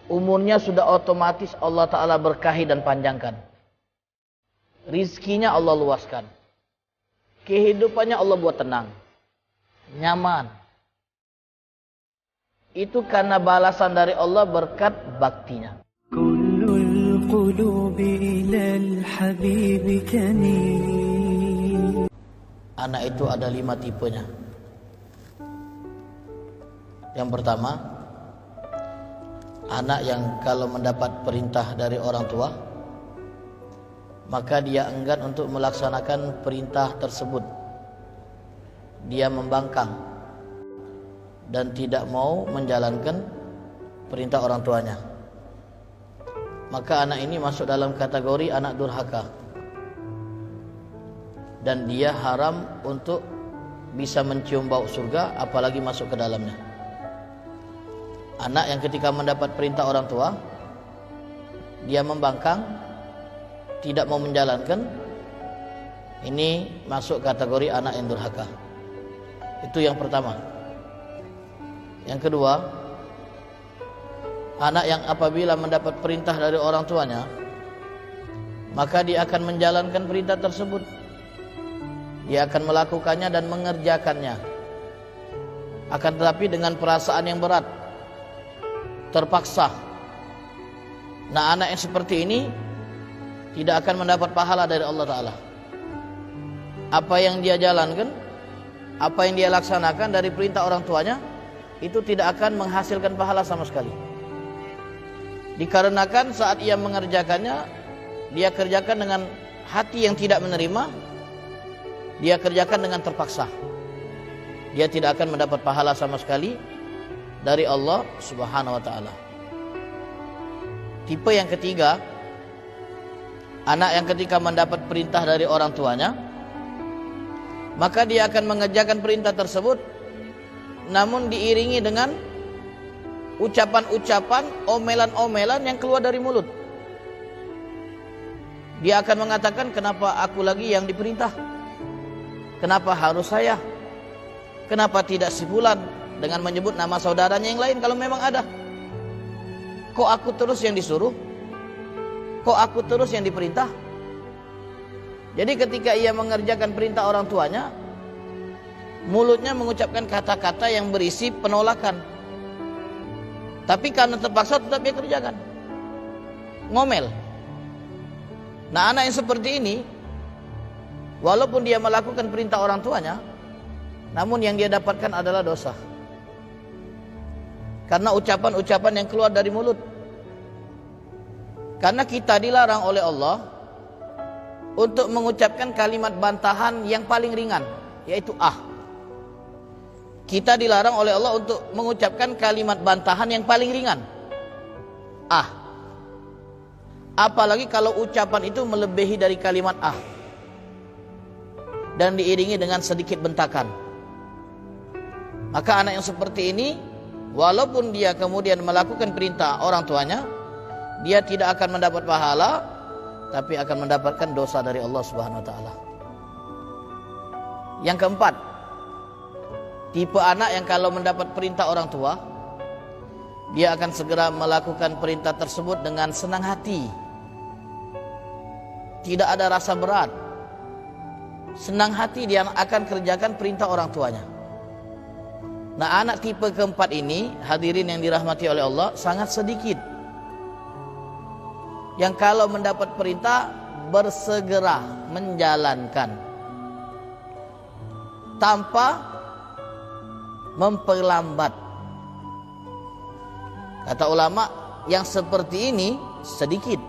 umurnya sudah otomatis Allah Ta'ala berkahi dan panjangkan. Rizkinya Allah luaskan. Kehidupannya Allah buat tenang, nyaman. Itu karena balasan dari Allah berkat baktinya. Anak itu ada 5 tipenya. Yang pertama, anak yang kalau mendapat perintah dari orang tua, maka dia enggan untuk melaksanakan perintah tersebut. Dia membangkang dan tidak mau menjalankan perintah orang tuanya. Maka anak ini masuk dalam kategori anak durhaka. Dan dia haram untuk bisa mencium bau surga, apalagi masuk ke dalamnya. Anak yang ketika mendapat perintah orang tua, dia membangkang, tidak mau menjalankan, ini masuk kategori anak yang durhaka. Itu yang pertama. Yang kedua, anak yang apabila mendapat perintah dari orang tuanya, maka dia akan menjalankan perintah tersebut. Dia akan melakukannya dan mengerjakannya. Akan tetapi dengan perasaan yang berat, terpaksa. Nah, anak yang seperti ini tidak akan mendapat pahala dari Allah Ta'ala. Apa yang dia jalankan, apa yang dia laksanakan dari perintah orang tuanya, itu tidak akan menghasilkan pahala sama sekali. Dikarenakan saat ia mengerjakannya, dia kerjakan dengan hati yang tidak menerima, dia kerjakan dengan terpaksa. Dia tidak akan mendapat pahala sama sekali dari Allah Subhanahu wa Ta'ala. Tipe yang ketiga, anak yang ketika mendapat perintah dari orang tuanya, maka dia akan mengerjakan perintah tersebut, namun diiringi dengan ucapan-ucapan, omelan-omelan yang keluar dari mulut. Dia akan mengatakan, kenapa aku lagi yang diperintah? Kenapa harus saya? Kenapa tidak si fulan? Dengan menyebut nama saudaranya yang lain kalau memang ada. Kok aku terus yang disuruh? Kok aku terus yang diperintah? Jadi ketika ia mengerjakan perintah orang tuanya, mulutnya mengucapkan kata-kata yang berisi penolakan. Tapi karena terpaksa tetap dia kerjakan. Ngomel. Nah, anak yang seperti ini, walaupun dia melakukan perintah orang tuanya, namun yang dia dapatkan adalah dosa. Karena ucapan-ucapan yang keluar dari mulut. Karena kita dilarang oleh Allah untuk mengucapkan kalimat bantahan yang paling ringan, yaitu Kita dilarang oleh Allah untuk mengucapkan kalimat bantahan yang paling ringan, apalagi kalau ucapan itu melebihi dari kalimat dan diiringi dengan sedikit bentakan. Maka anak yang seperti ini, walaupun dia kemudian melakukan perintah orang tuanya, dia tidak akan mendapat pahala, tapi akan mendapatkan dosa dari Allah Subhanahu wa Ta'ala. Yang keempat, tipe anak yang kalau mendapat perintah orang tua, dia akan segera melakukan perintah tersebut dengan senang hati. Tidak ada rasa berat. Senang hati dia akan kerjakan perintah orang tuanya. Nah, anak tipe keempat ini, hadirin yang dirahmati oleh Allah, sangat sedikit yang kalau mendapat perintah bersegera menjalankan tanpa memperlambat. Kata ulama, yang seperti ini sedikit.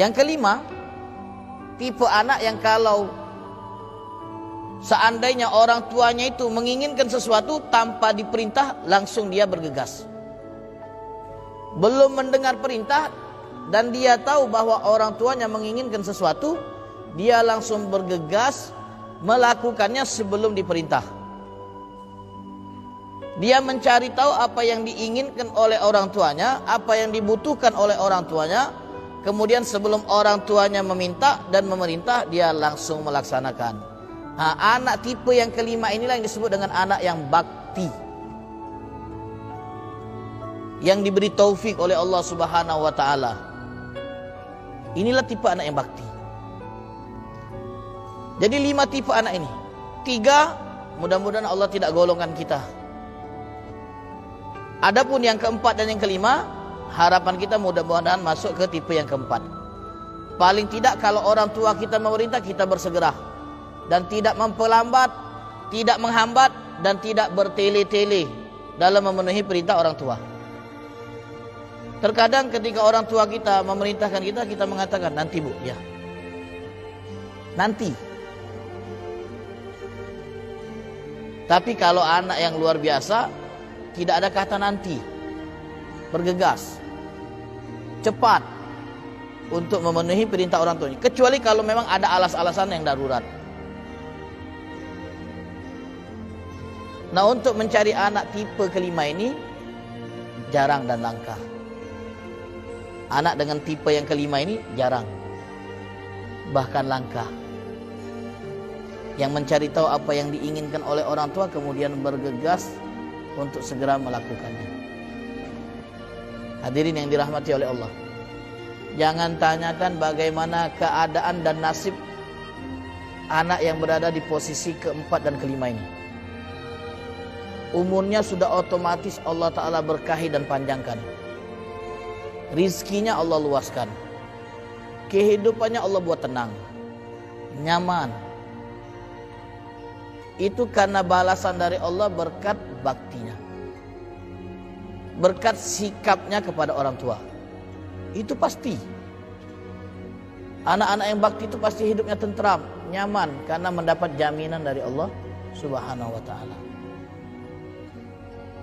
Yang kelima, tipe anak yang kalau seandainya orang tuanya itu menginginkan sesuatu tanpa diperintah, langsung dia bergegas. Belum mendengar perintah dan dia tahu bahwa orang tuanya menginginkan sesuatu, dia langsung bergegas melakukannya sebelum diperintah. Dia mencari tahu apa yang diinginkan oleh orang tuanya, apa yang dibutuhkan oleh orang tuanya, kemudian sebelum orang tuanya meminta dan memerintah, dia langsung melaksanakan. Nah, anak tipe yang kelima inilah yang disebut dengan anak yang bakti. yang diberi taufik oleh Allah Subhanahu wa taala. Inilah tipe anak yang bakti. Jadi 5 tipe anak ini. 3, mudah-mudahan Allah tidak golongkan kita. Adapun yang keempat dan yang kelima, harapan kita mudah-mudahan masuk ke tipe yang keempat. Paling tidak kalau orang tua kita memerintah, kita bersegera dan tidak memperlambat, tidak menghambat dan tidak bertele-tele dalam memenuhi perintah orang tua. Terkadang ketika orang tua kita memerintahkan kita, kita mengatakan nanti bu, ya nanti. Tapi kalau anak yang luar biasa, tidak ada kata nanti, bergegas, cepat untuk memenuhi perintah orang tuanya. Kecuali kalau memang ada alasan-alasan yang darurat. Nah, untuk mencari anak tipe kelima ini jarang dan langka. Anak dengan tipe yang kelima ini jarang, bahkan langka. Yang mencari tahu apa yang diinginkan oleh orang tua kemudian bergegas untuk segera melakukannya. Hadirin yang dirahmati oleh Allah, jangan tanyakan bagaimana keadaan dan nasib anak yang berada di posisi keempat dan kelima ini. Umurnya sudah otomatis Allah Ta'ala berkahi dan panjangkan. Rizkinya Allah luaskan. Kehidupannya Allah buat tenang, nyaman. Itu karena balasan dari Allah berkat baktinya, berkat sikapnya kepada orang tua. Itu pasti. Anak-anak yang bakti itu pasti hidupnya tentram, nyaman, karena mendapat jaminan dari Allah Subhanahu wa ta'ala.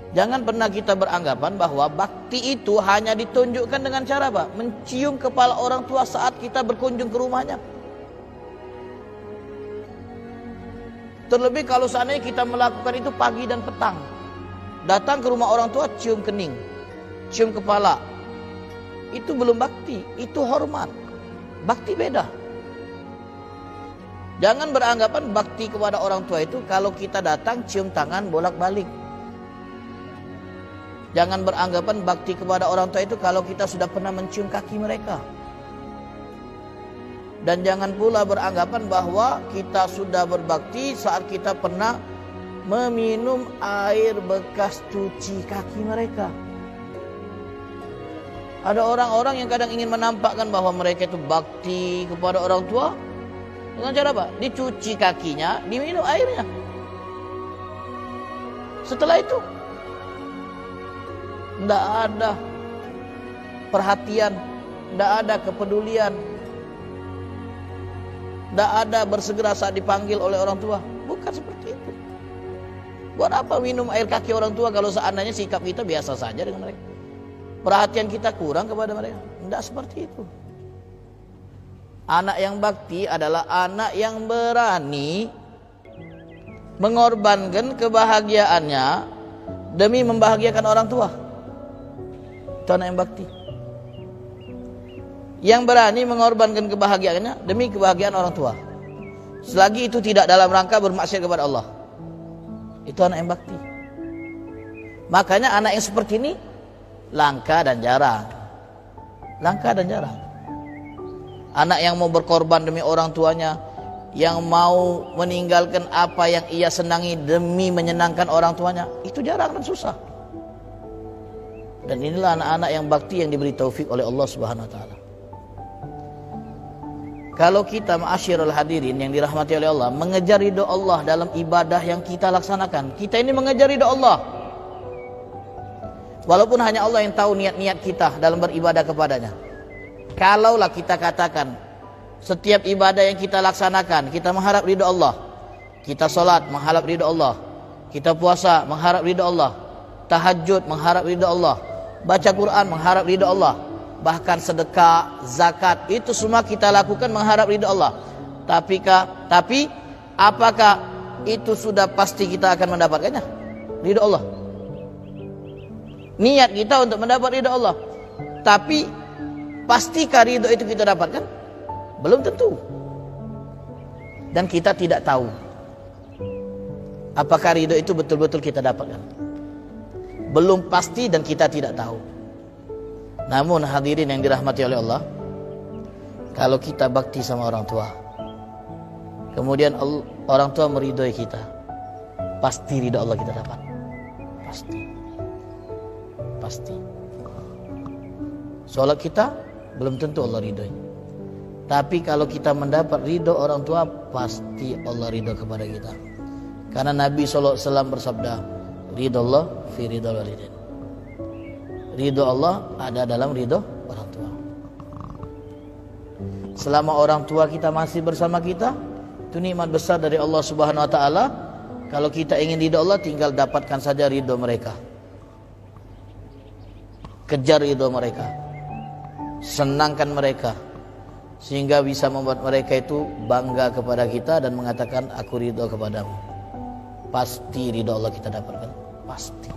Jangan pernah kita beranggapan bahwa bakti itu hanya ditunjukkan dengan cara apa? Mencium kepala orang tua saat kita berkunjung ke rumahnya. Terlebih kalau seandainya kita melakukan itu pagi dan petang. Datang ke rumah orang tua, cium kening, cium kepala. Itu belum bakti, itu hormat. Bakti beda. Jangan beranggapan bakti kepada orang tua itu kalau kita datang cium tangan bolak-balik. Jangan beranggapan bakti kepada orang tua itu kalau kita sudah pernah mencium kaki mereka. Dan jangan pula beranggapan bahwa kita sudah berbakti saat kita pernah meminum air bekas cuci kaki mereka. Ada orang-orang yang kadang ingin menampakkan bahwa mereka itu bakti kepada orang tua dengan cara apa? Dicuci kakinya, diminum airnya. Setelah itu tidak ada perhatian, tidak ada kepedulian, tidak ada bersegera saat dipanggil oleh orang tua. Bukan seperti itu. Buat apa minum air kaki orang tua kalau seandainya sikap kita biasa saja dengan mereka? Perhatian kita kurang kepada mereka? Tidak seperti itu. Anak yang bakti adalah anak yang berani mengorbankan kebahagiaannya demi membahagiakan orang tua. Itu anak yang bakti. Yang berani mengorbankan kebahagiaannya demi kebahagiaan orang tua, selagi itu tidak dalam rangka bermaksiat kepada Allah. Itu anak yang bakti. Makanya anak yang seperti ini langka dan jarang. Langka dan jarang. Anak yang mau berkorban demi orang tuanya, yang mau meninggalkan apa yang ia senangi demi menyenangkan orang tuanya, itu jarang dan susah. Dan inilah anak-anak yang bakti yang diberi taufik oleh Allah Subhanahu wa taala. Kalau kita ma'asyiral hadirin yang dirahmati oleh Allah, mengejar ridho Allah dalam ibadah yang kita laksanakan, kita ini mengejar ridho Allah. Walaupun hanya Allah yang tahu niat-niat kita dalam beribadah kepadanya. Kalaulah kita katakan setiap ibadah yang kita laksanakan kita mengharap ridho Allah, kita salat mengharap ridho Allah, kita puasa mengharap ridho Allah, tahajud mengharap ridho Allah, baca Quran mengharap ridho Allah, bahkan sedekah, zakat, itu semua kita lakukan mengharap ridho Allah. Tapi apakah itu sudah pasti kita akan mendapatkannya? Ridho Allah. Niat kita untuk mendapat ridho Allah. Tapi pastikah ridho itu kita dapatkan? Belum tentu. Dan kita tidak tahu apakah ridho itu betul-betul kita dapatkan. belum pasti dan kita tidak tahu. Namun hadirin yang dirahmati oleh Allah, kalau kita bakti sama orang tua, kemudian orang tua meridhoi kita, pasti ridho Allah kita dapat. Pasti. Sholat kita belum tentu Allah ridhoi, tapi kalau kita mendapat ridho orang tua, pasti Allah ridho kepada kita. Karena Nabi SAW bersabda, ridho Allah fi ridho walidain. Ridho Allah ada dalam ridho orang tua. Selama orang tua kita masih bersama kita, itu nikmat besar dari Allah Subhanahu wa taala. Kalau kita ingin ridho Allah, tinggal dapatkan saja ridho mereka. Kejar ridho mereka. Senangkan mereka, sehingga bisa membuat mereka itu bangga kepada kita dan mengatakan, aku ridho kepadamu. Pasti ridho Allah kita dapatkan. Pasti.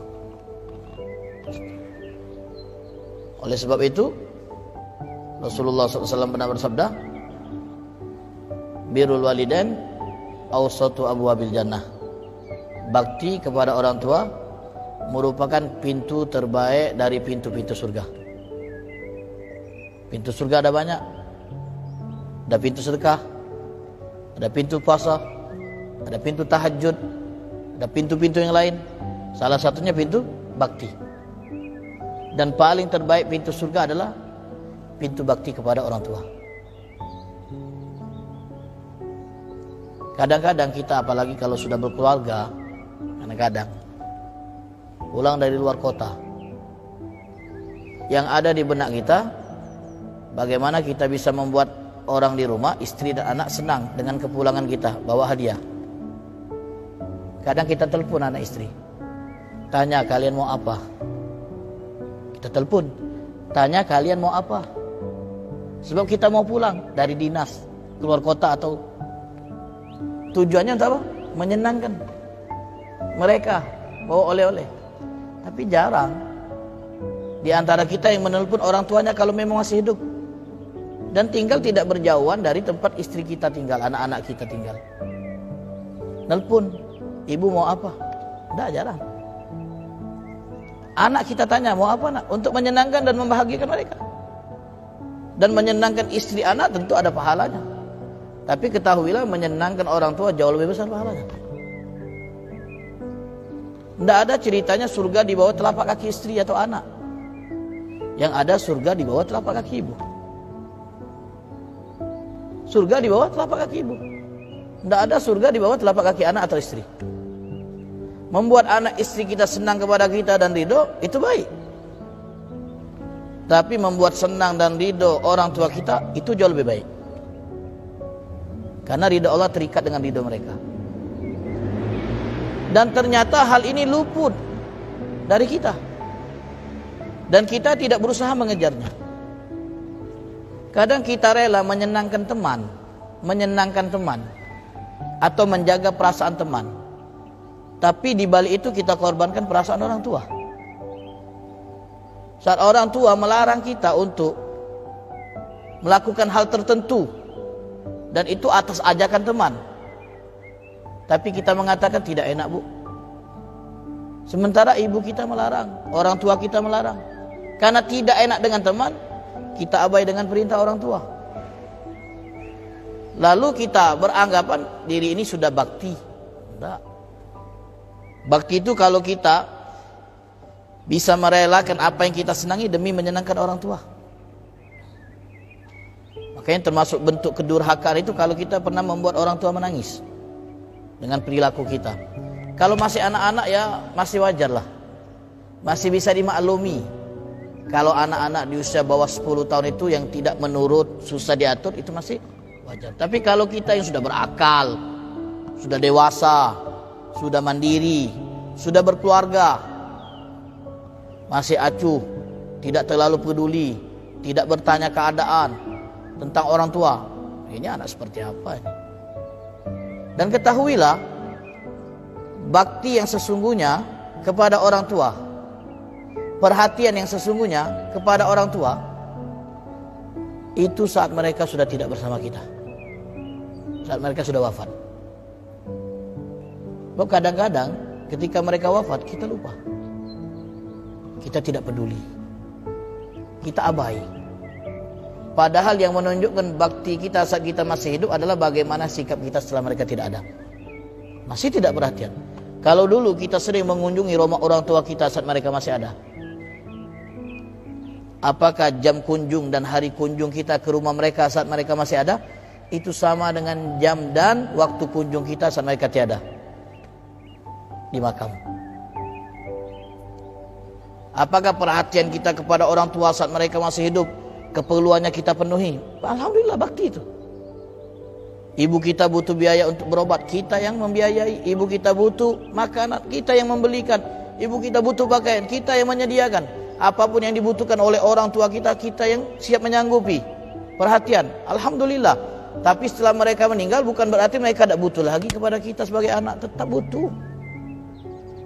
Oleh sebab itu Rasulullah SAW pernah bersabda, birrul walidain awsatu abwabil jannah. Bakti kepada orang tua merupakan pintu terbaik dari pintu-pintu surga. Pintu surga ada banyak. Ada pintu sedekah, ada pintu puasa, ada pintu tahajud, ada pintu-pintu yang lain. Salah satunya pintu bakti. Dan paling terbaik pintu surga adalah pintu bakti kepada orang tua. Kadang-kadang kita, apalagi kalau sudah berkeluarga, kadang-kadang pulang dari luar kota, yang ada di benak kita, bagaimana kita bisa membuat orang di rumah, istri dan anak senang dengan kepulangan kita, bawa hadiah. Kadang kita telepon anak istri, tanya, kalian mau apa? Kita telepon, tanya, kalian mau apa? Sebab kita mau pulang dari dinas, keluar kota, atau tujuannya untuk apa? Menyenangkan mereka, bawa oleh-oleh. Tapi jarang di antara kita yang menelpon orang tuanya kalau memang masih hidup dan tinggal tidak berjauhan dari tempat istri kita tinggal, anak-anak kita tinggal. Nelpon, ibu mau apa? Tidak, jarang. Anak kita tanya, mau apa nak? Untuk menyenangkan dan membahagiakan mereka. Dan menyenangkan istri anak tentu ada pahalanya. Tapi ketahuilah, menyenangkan orang tua jauh lebih besar pahalanya. Tidak ada ceritanya surga di bawah telapak kaki istri atau anak. Yang ada surga di bawah telapak kaki ibu. Surga di bawah telapak kaki ibu. Tidak ada surga di bawah telapak kaki anak atau istri. Membuat anak istri kita senang kepada kita dan ridho, itu baik. Tapi membuat senang dan ridho orang tua kita, itu jauh lebih baik. Karena ridho Allah terikat dengan ridho mereka. Dan ternyata hal ini luput dari kita. Dan kita tidak berusaha mengejarnya. Kadang kita rela menyenangkan teman, atau menjaga perasaan teman. Tapi di balik itu kita korbankan perasaan orang tua. Saat orang tua melarang kita untuk melakukan hal tertentu, dan itu atas ajakan teman, tapi kita mengatakan tidak enak bu. Sementara ibu kita melarang, orang tua kita melarang. Karena tidak enak dengan teman, kita abai dengan perintah orang tua. Lalu kita beranggapan diri ini sudah bakti. Tidak. Bakti itu kalau kita bisa merelakan apa yang kita senangi demi menyenangkan orang tua. Makanya termasuk bentuk kedurhakaan itu kalau kita pernah membuat orang tua menangis dengan perilaku kita. Kalau masih anak-anak ya masih wajar lah, masih bisa dimaklumi. Kalau anak-anak di usia bawah 10 tahun itu yang tidak menurut, susah diatur, itu masih wajar. Tapi kalau kita yang sudah berakal, sudah dewasa, sudah mandiri, sudah berkeluarga, masih acuh, tidak terlalu peduli, tidak bertanya keadaan tentang orang tua, ini anak seperti apa ini? Dan ketahuilah, bakti yang sesungguhnya kepada orang tua, perhatian yang sesungguhnya kepada orang tua, itu saat mereka sudah tidak bersama kita, saat mereka sudah wafat. Kadang-kadang ketika mereka wafat kita lupa. kita tidak peduli, kita abai. Padahal yang menunjukkan bakti kita saat kita masih hidup adalah bagaimana sikap kita setelah mereka tidak ada. Masih tidak perhatian. Kalau dulu kita sering mengunjungi rumah orang tua kita saat mereka masih ada, apakah jam kunjung dan hari kunjung kita ke rumah mereka saat mereka masih ada itu sama dengan jam dan waktu kunjung kita saat mereka tiada di makam? Apakah perhatian kita kepada orang tua saat mereka masih hidup, keperluannya kita penuhi? Alhamdulillah, bakti itu. Ibu kita butuh biaya untuk berobat, kita yang membiayai. Ibu kita butuh makanan, kita yang membelikan. Ibu kita butuh pakaian, kita yang menyediakan. Apapun yang dibutuhkan oleh orang tua kita, kita yang siap menyanggupi. Perhatian, alhamdulillah. Tapi setelah mereka meninggal bukan berarti mereka tidak butuh lagi kepada kita sebagai anak, tetap butuh.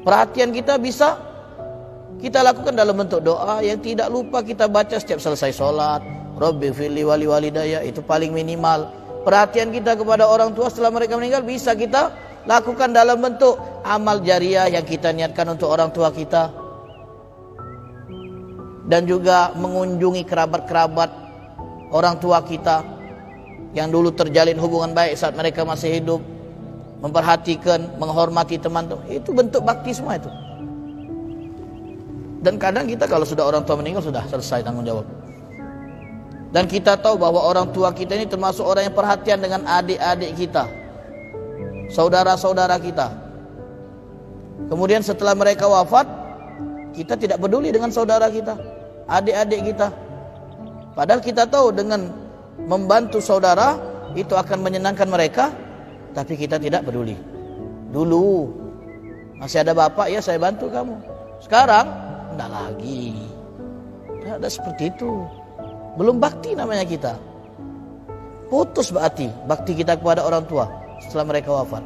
Perhatian kita bisa kita lakukan dalam bentuk doa yang tidak lupa kita baca setiap selesai sholat. Rabbi firli wali walidayya, itu paling minimal. Perhatian kita kepada orang tua setelah mereka meninggal bisa kita lakukan dalam bentuk amal jariah yang kita niatkan untuk orang tua kita. Dan juga mengunjungi kerabat-kerabat orang tua kita yang dulu terjalin hubungan baik saat mereka masih hidup. Memperhatikan, menghormati teman-teman, itu bentuk bakti semua itu. Dan kadang kita kalau sudah orang tua meninggal sudah selesai tanggung jawab. Dan kita tahu bahwa orang tua kita ini termasuk orang yang perhatian dengan adik-adik kita, saudara-saudara kita. Kemudian setelah mereka wafat, kita tidak peduli dengan saudara kita, adik-adik kita. Padahal kita tahu dengan membantu saudara itu akan menyenangkan mereka, tapi kita tidak peduli. Dulu masih ada bapak, ya saya bantu kamu. Sekarang enggak lagi. Tidak ada seperti itu. Belum bakti namanya kita. Putus berarti bakti kita kepada orang tua setelah mereka wafat.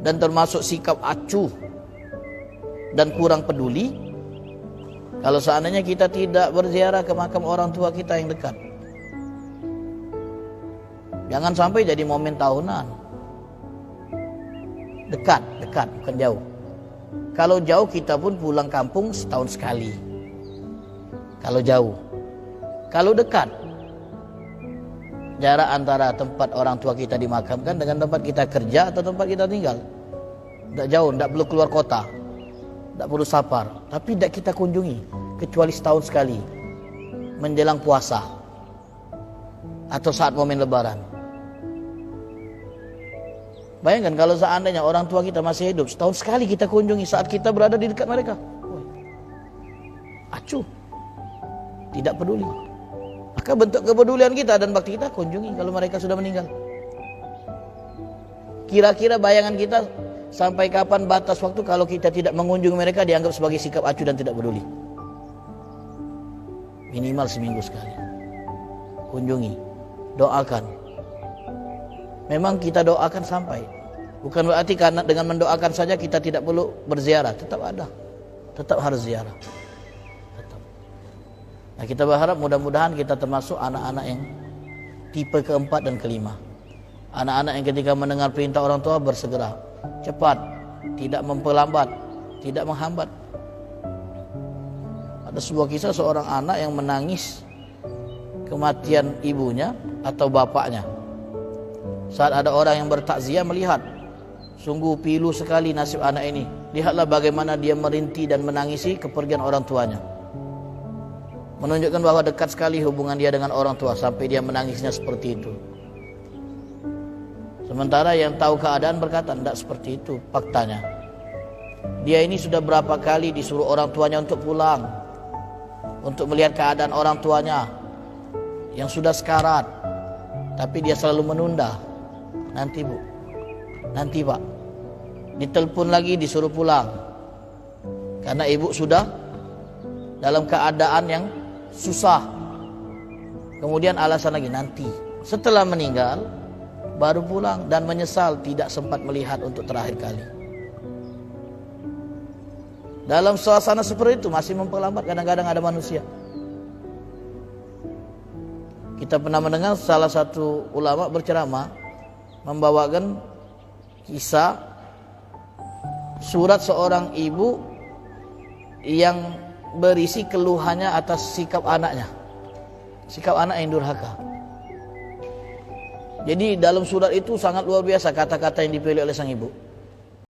Dan termasuk sikap acuh dan kurang peduli kalau seandainya kita tidak berziarah ke makam orang tua kita yang dekat. Jangan sampai jadi momen tahunan. Dekat, bukan jauh. Kalau jauh kita pun pulang kampung setahun sekali. Kalau jauh. Kalau dekat, jarak antara tempat orang tua kita dimakamkan dengan tempat kita kerja atau tempat kita tinggal. Tidak jauh, tidak perlu keluar kota, tidak perlu safar. Tapi tidak kita kunjungi, kecuali setahun sekali. Menjelang puasa atau saat momen lebaran. Bayangkan kalau seandainya orang tua kita masih hidup, setahun sekali kita kunjungi saat kita berada di dekat mereka. Acuh, tidak peduli. Maka bentuk kepedulian kita dan bakti kita kunjungi kalau mereka sudah meninggal. Kira-kira bayangan kita sampai kapan batas waktu kalau kita tidak mengunjungi mereka dianggap sebagai sikap acuh dan tidak peduli? Minimal seminggu sekali. Kunjungi, doakan. Memang kita doakan sampai. Bukan berarti karena dengan mendoakan saja kita tidak perlu berziarah. Tetap ada. Tetap harus ziarah. Tetap. Nah, kita berharap mudah-mudahan kita termasuk anak-anak yang tipe keempat dan kelima. Anak-anak yang ketika mendengar perintah orang tua bersegera. Cepat. Tidak memperlambat. Tidak menghambat. Ada sebuah kisah seorang anak yang menangis kematian ibunya atau bapaknya. Saat ada orang yang bertakziah melihat, sungguh pilu sekali nasib anak ini. Lihatlah bagaimana dia merintih dan menangisi kepergian orang tuanya. Menunjukkan bahwa dekat sekali hubungan dia dengan orang tua sampai dia menangisnya seperti itu. Sementara yang tahu keadaan berkata, tidak seperti itu faktanya. Dia ini sudah berapa kali disuruh orang tuanya untuk pulang, untuk melihat keadaan orang tuanya yang sudah sekarat, tapi dia selalu menunda. Nanti bu, nanti pak. Ditelepon lagi disuruh pulang karena ibu sudah dalam keadaan yang susah. Kemudian alasan lagi nanti. Setelah meninggal baru pulang dan menyesal tidak sempat melihat untuk terakhir kali. Dalam suasana seperti itu masih memperlambat kadang-kadang ada manusia. Kita pernah mendengar salah satu ulama berceramah membawakan kisah surat seorang ibu yang berisi keluhannya atas sikap anaknya, sikap anak yang durhaka. Jadi dalam surat itu sangat luar biasa kata-kata yang dipilih oleh sang ibu.